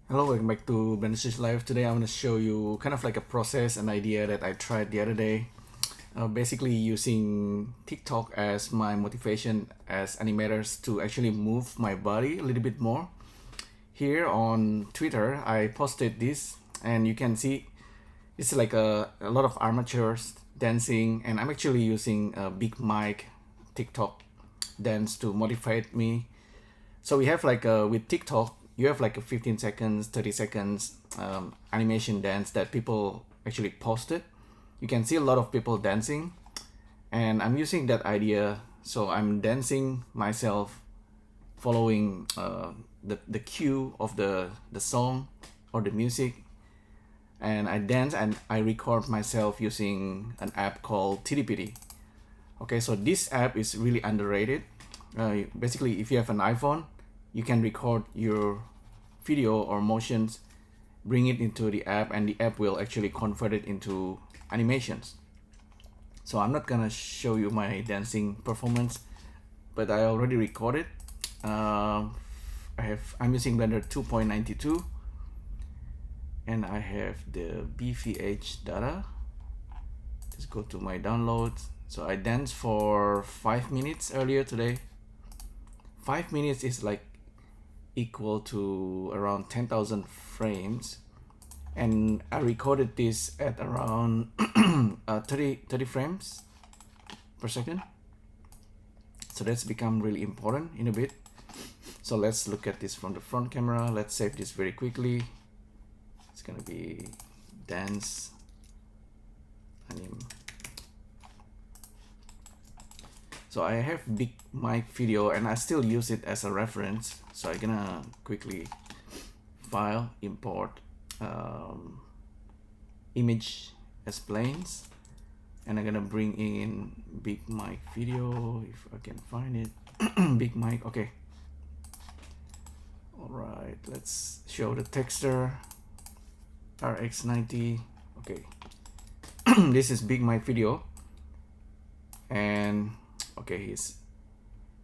Hello, welcome back to BSLIVE. Today I want to show you kind of like a process, an idea that I tried the other day. Basically using TikTok as my motivation as animators to actually move my body a little bit more. Here on Twitter, I posted this and you can see it's like a lot of armatures dancing, and I'm actually using a big mic TikTok dance to motivate me. So we have like with TikTok, you have like a 15 seconds, 30 seconds animation dance that people actually posted. You can see a lot of people dancing, and I'm using that idea. So I'm dancing myself, following the cue of the song or the music, and I dance and I record myself using an app called TDPT. Okay, so this app is really underrated. Basically, if you have an iPhone, you can record your video or motions, bring it into the app, and the app will actually convert it into animations. So I'm not gonna show you my dancing performance, but I already recorded. I'm using Blender 2.92, and I have the BVH data. Just go to my downloads. So I danced for 5 minutes earlier today. 5 minutes is like equal to around 10,000 frames, and I recorded this at around 30 frames per second. So that's become really important in a bit. So let's look at this from the front camera. Let's save this very quickly. It's gonna be dance anim. So I have big mic video and I still use it as a reference. So I'm gonna quickly file, import image as planes, and I'm gonna bring in big mic video if I can find it. Big mic, okay. All right, let's show the texture. RX90, okay. This is big mic video, and okay, he's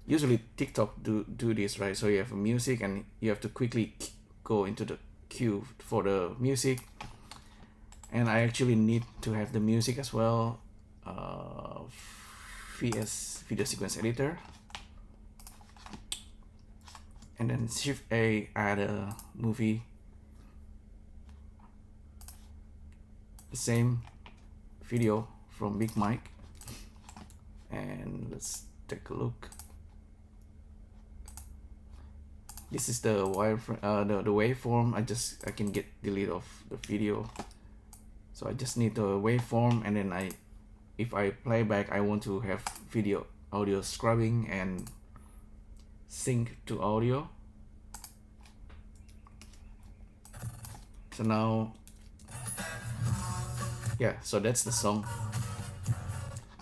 usually TikTok do this, right? So you have music and you have to quickly go into the queue for the music, and I actually need to have the music as well. VS video sequence editor, and then Shift A, add a movie. The same video from big mic, and let's take a look. This is the the waveform. I can get delete of the video, so I just need the waveform, and then if I play back, I want to have video audio scrubbing and sync to audio. So now, yeah, so that's the song.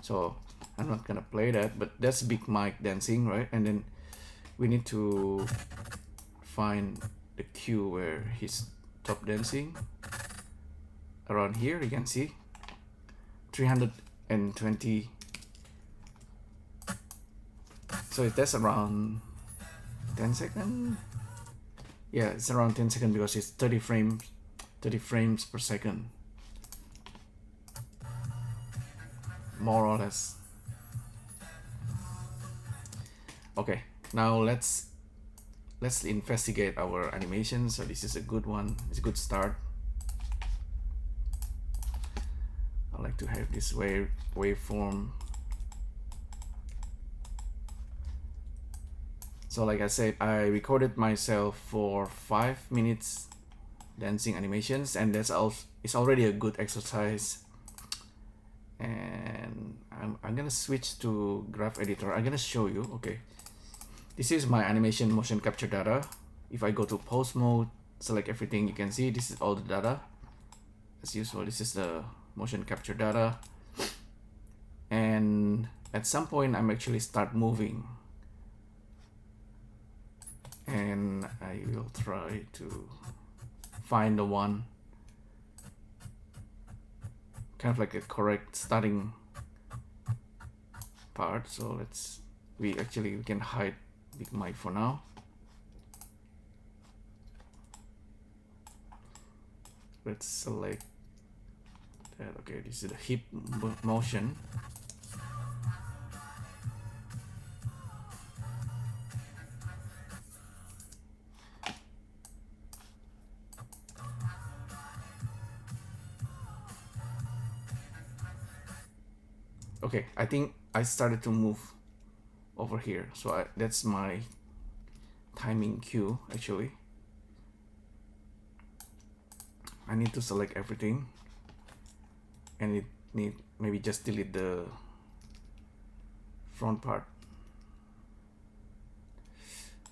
So I'm not gonna play that, but that's big mic dancing, right? And then we need to find the cue where he's top dancing. Around here you can see 320. So that's around 10 seconds. Yeah, it's around 10 seconds because it's 30 frames per second, more or less. Okay, now let's investigate our animation. So this is a good one. It's a good start. I like to have this waveform. So like I said, I recorded myself for 5 minutes dancing animations, and that's also, it's already a good exercise. And I'm gonna switch to graph editor. I'm gonna show you. Okay, this is my animation motion capture data. If I go to pose mode, select everything, you can see this is all the data. As usual, this is the motion capture data, and at some point I'm actually start moving, and I will try to find the one kind of like a correct starting part. So we can hide big mic for now. let's select that. Okay, this is the hip motion. Okay, I think I started to move over here, so that's my timing cue. Actually, I need to select everything, and it need maybe just delete the front part.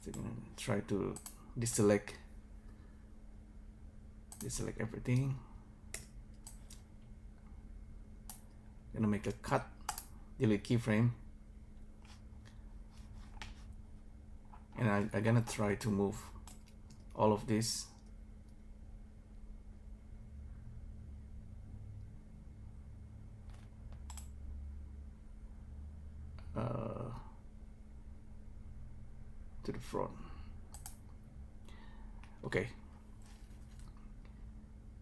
So I'm gonna try to deselect everything. Gonna make a cut, delete keyframe, and I'm gonna try to move all of this. To the front. Okay,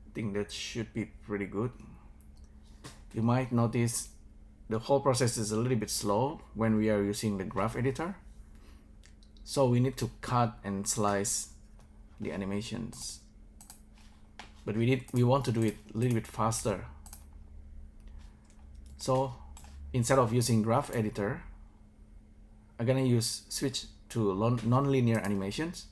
I think that should be pretty good. You might notice the whole process is a little bit slow when we are using the graph editor, so we need to cut and slice the animations, but we want to do it a little bit faster. So instead of using graph editor, I'm gonna switch to non-linear animations,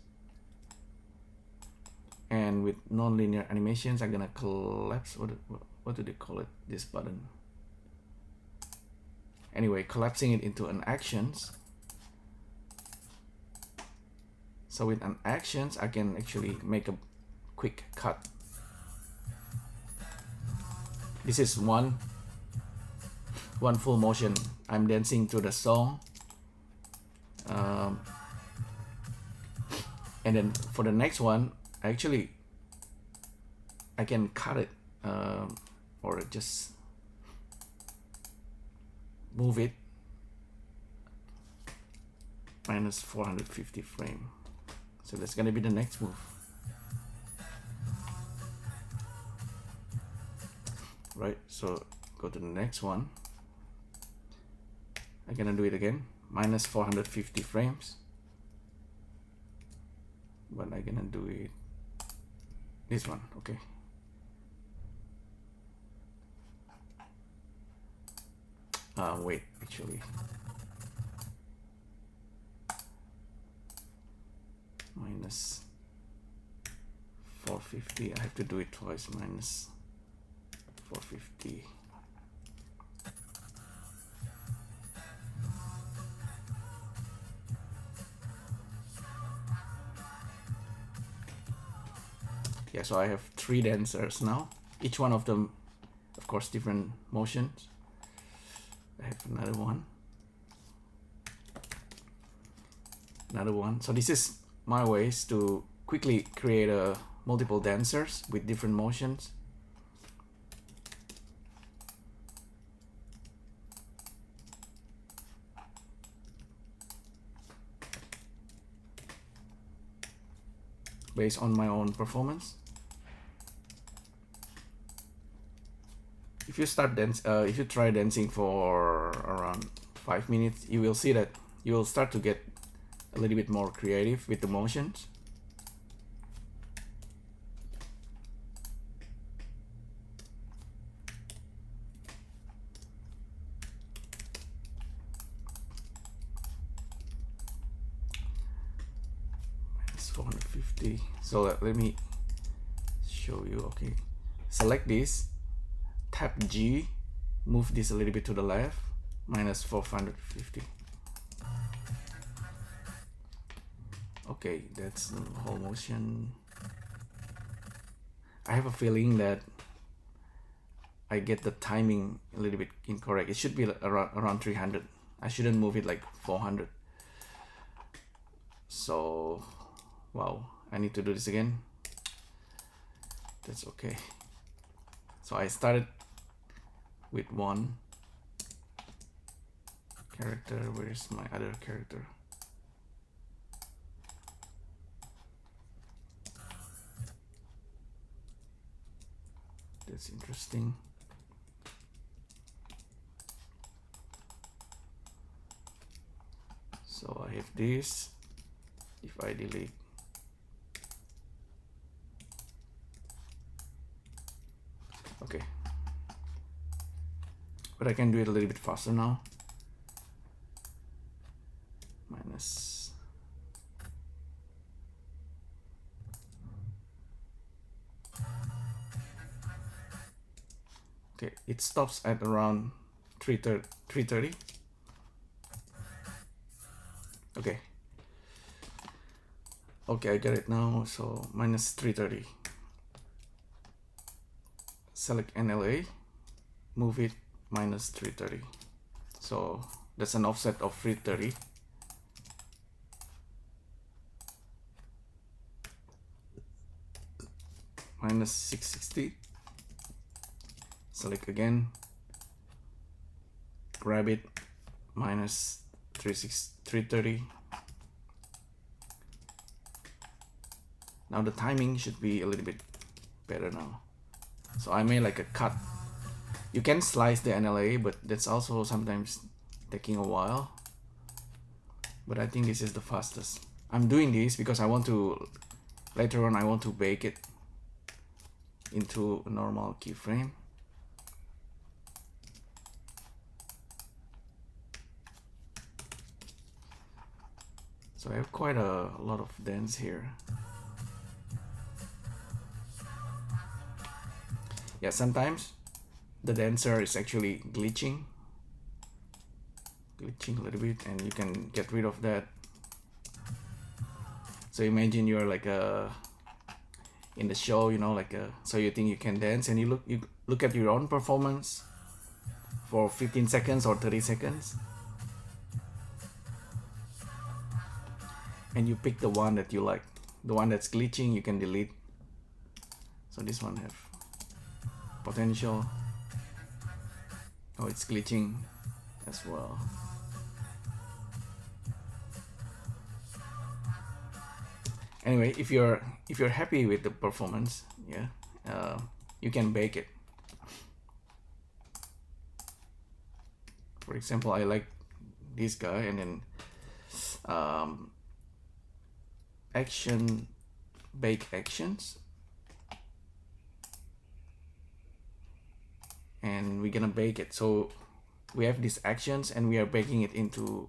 and with non-linear animations I'm gonna collapse, what do they call it, this button, anyway, collapsing it into an actions. So with an actions I can actually make a quick cut. This is one full motion. I'm dancing to the song. And then for the next one, actually, I can cut it or just move it minus 450 frame. So that's gonna be the next move. Right, so go to the next one. I'm gonna do it again, minus 450 frames. But I'm gonna do it this one, okay. Wait, actually. Minus 450, I have to do it twice, minus 450. Yeah, so I have 3 dancers now, each one of them, of course, different motions. I have another one. So this is my ways to quickly create multiple dancers with different motions. Based on my own performance. If you try dancing for around 5 minutes, you will see that you will start to get a little bit more creative with the motions. Minus 450. So let me show you. Okay, select this. Tap G, move this a little bit to the left, minus 450. Okay, that's the whole motion. I have a feeling that I get the timing a little bit incorrect. It should be around 300. I shouldn't move it like 400. So, wow, I need to do this again. That's okay. So I started with one character. Where's my other character? that's interesting. So I have this. If I delete, okay, but I can do it a little bit faster now. Minus. Okay, it stops at around 330. Okay. Okay, I get it now. So minus 330. Select NLA, move it minus 330. So that's an offset of 330. Minus 660. Select again, grab it, minus 330. Now the timing should be a little bit better now. So I made like a cut. You can slice the NLA, but that's also sometimes taking a while. But I think this is the fastest. I'm doing this because I want to, later on I want to bake it into a normal keyframe. So I have quite a lot of dents here. Yeah, sometimes the denser is actually glitching a little bit, and you can get rid of that. So imagine you're like in the show, you know, like so you think you can dance, and you look at your own performance for 15 seconds or 30 seconds, and you pick the one that you like. The one that's glitching you can delete. So this one have potential. Oh, it's glitching as well. Anyway, if you're happy with the performance, yeah, you can bake it. For example, I like this guy, and then action, bake actions, and we're gonna bake it. So we have these actions and we are baking it into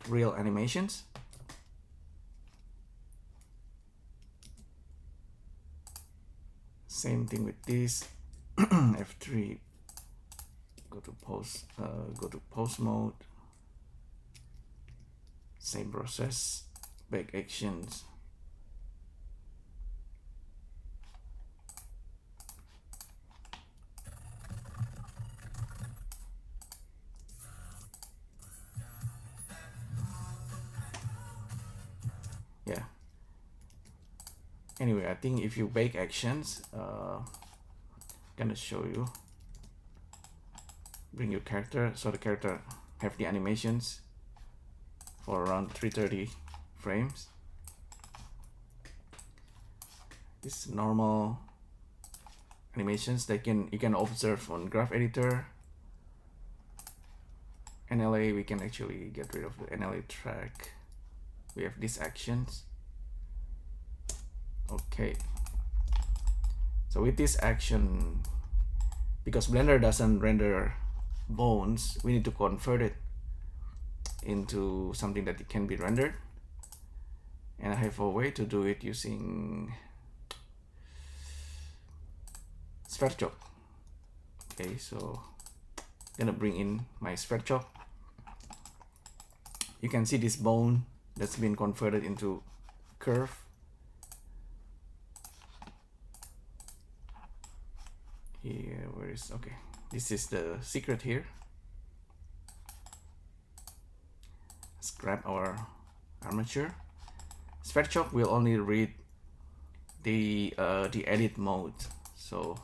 real animations. Same thing with this. F3, go to post mode. Same process, bake actions. Yeah. Anyway, I think if you bake actions, gonna show you. Bring your character, so the character have the animations for around 330 frames. This normal animations that you can observe on graph editor. NLA, we can actually get rid of the NLA track. We have these actions. Okay, so with this action, because Blender doesn't render bones, we need to convert it into something that it can be rendered, and I have a way to do it using sphere chop. Okay, so I'm gonna bring in my sphere chop. You can see this bone that's been converted into curve. Here, where is, okay, this is the secret here. Let's grab our armature. Sphere chop will only read the edit mode. So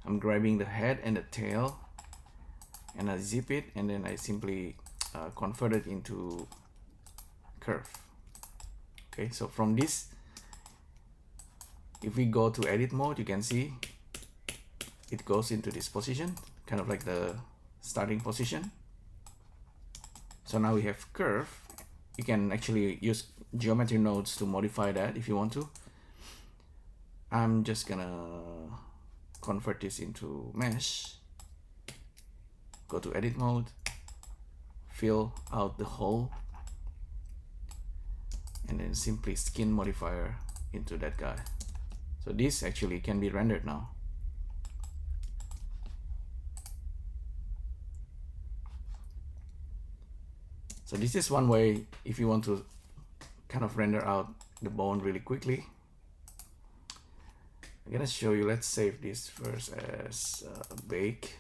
I'm grabbing the head and the tail, and I zip it, and then I simply convert it into curve. Okay, so from this, if we go to edit mode, you can see it goes into this position, kind of like the starting position. So now we have curve. You can actually use geometry nodes to modify that if you want to. I'm just gonna convert this into mesh. Go to edit mode, fill out the hole, and then simply skin modifier into that guy. So this actually can be rendered now. So this is one way if you want to kind of render out the bone really quickly. I'm gonna show you. Let's save this first as bake.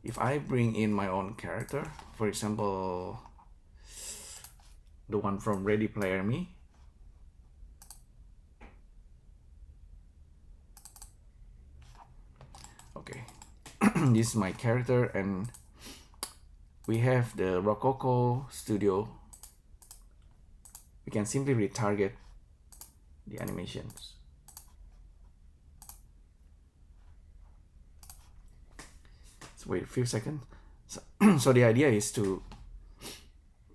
If I bring in my own character, for example, the one from Ready Player Me, okay, this is my character, and we have the Rococo Studio. We can simply retarget the animations. So wait a few seconds. So the idea is to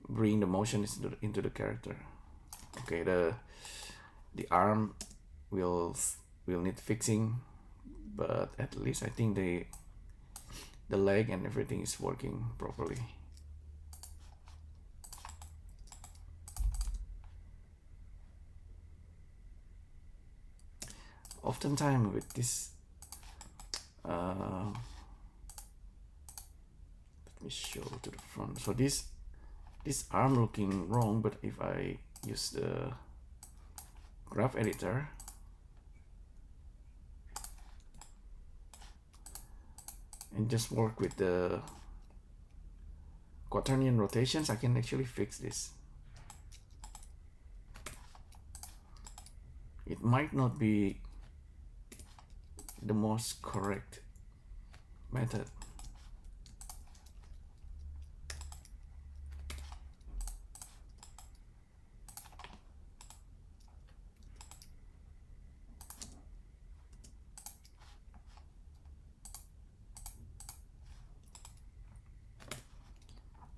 bring the motion into the character. Okay, the arm will need fixing, but at least I think the leg and everything is working properly. Oftentimes with this, let me show to the front. So this arm looking wrong, but if I use the graph editor, and just work with the quaternion rotations, I can actually fix this. It might not be the most correct method.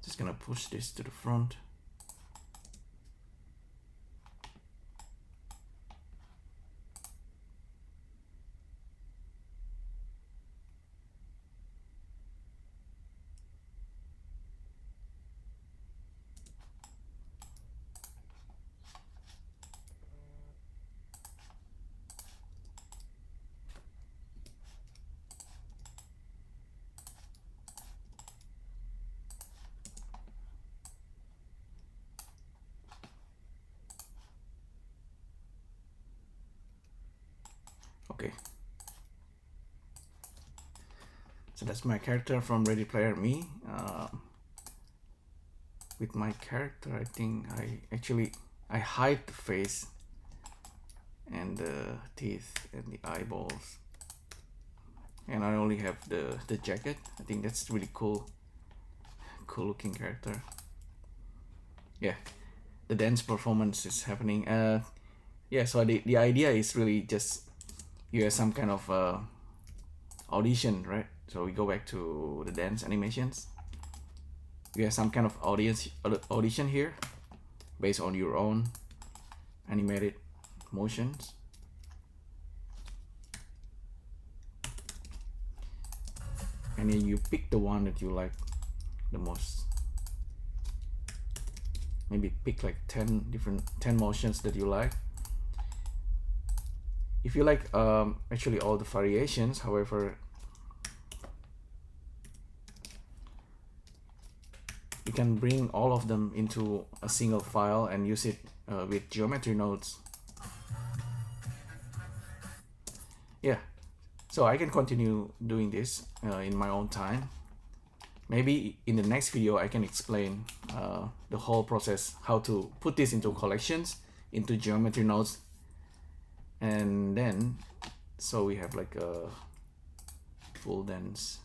Just gonna push this to the front. Okay, so that's my character from Ready Player Me. With my character, I think I hide the face and the teeth and the eyeballs, and I only have the jacket. I think that's really cool looking character. Yeah, the dance performance is happening. Yeah, so the idea is really just you have some kind of audition, right? So we go back to the dance animations. You have some kind of audition here based on your own animated motions. And then you pick the one that you like the most. Maybe pick like 10 motions that you like. If you like actually all the variations, however, you can bring all of them into a single file and use it with geometry nodes. Yeah, so I can continue doing this in my own time. Maybe in the next video I can explain the whole process, how to put this into collections, into geometry nodes, and then so we have like a full dance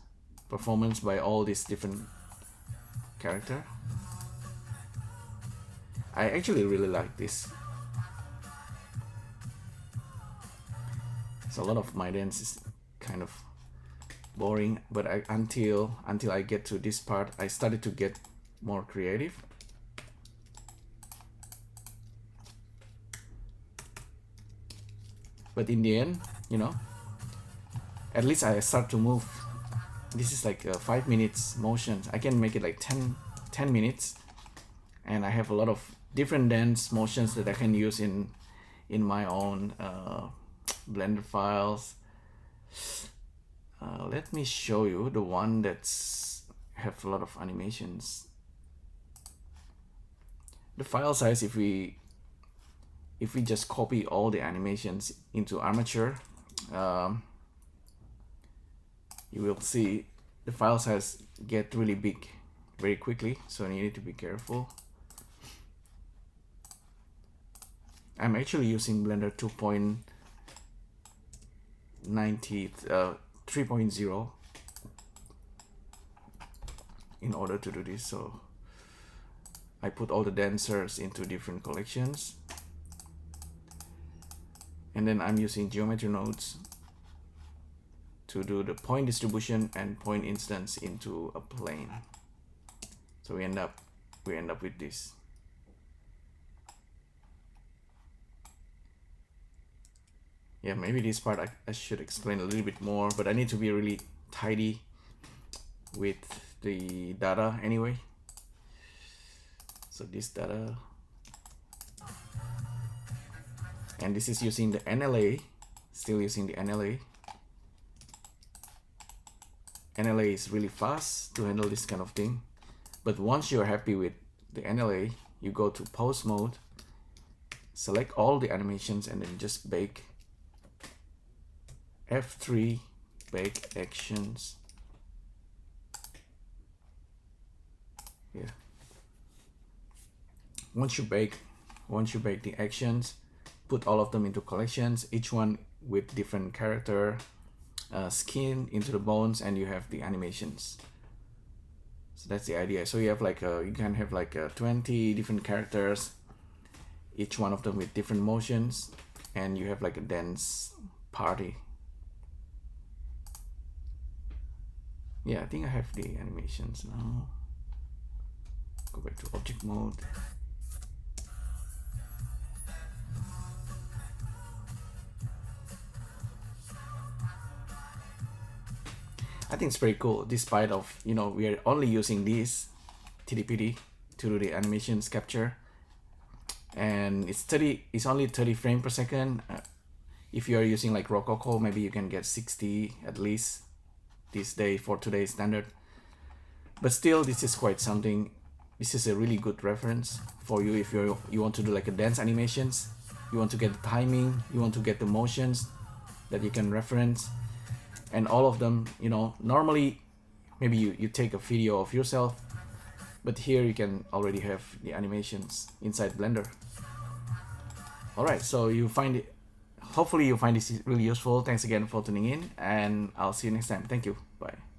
performance by all these different character. I actually really like this. So a lot of my dance is kind of boring, but until I get to this part, I started to get more creative. But in the end, you know, at least I start to move. This is like 5 minutes motions. I can make it like 10 minutes, and I have a lot of different dance motions that I can use in my own Blender files. Let me show you the one that's have a lot of animations. The file size, if we just copy all the animations into armature, you will see the file size get really big very quickly, so you need to be careful. I'm actually using Blender 3.0 in order to do this. So I put all the dancers into different collections, and then I'm using geometry nodes to do the point distribution and point instance into a plane. So we end up with this. Yeah, maybe this part I should explain a little bit more, but I need to be really tidy with the data anyway. So this data, and this is using the NLA, still using the NLA. NLA is really fast to handle this kind of thing. But once you're happy with the NLA, you go to pose mode, select all the animations, and then just bake. F3, bake actions. Yeah. Once you bake the actions, put all of them into collections, each one with different character, skin into the bones, and you have the animations. So that's the idea. So you have like you can have like 20 different characters, each one of them with different motions, and you have like a dance party. Yeah, I think I have the animations now. Go back to object mode. I think it's pretty cool, despite of, you know, we are only using this TDPT to do the animations capture, and it's only 30 frames per second. If you are using like Rococo, maybe you can get 60 at least this day for today's standard. But still, this is quite something. This is a really good reference for you if you want to do like a dance animations. You want to get the timing, you want to get the motions that you can reference, and all of them, you know, normally maybe you take a video of yourself, but here you can already have the animations inside Blender. Alright, so hopefully you find this really useful. Thanks again for tuning in, and I'll see you next time. Thank you. Bye.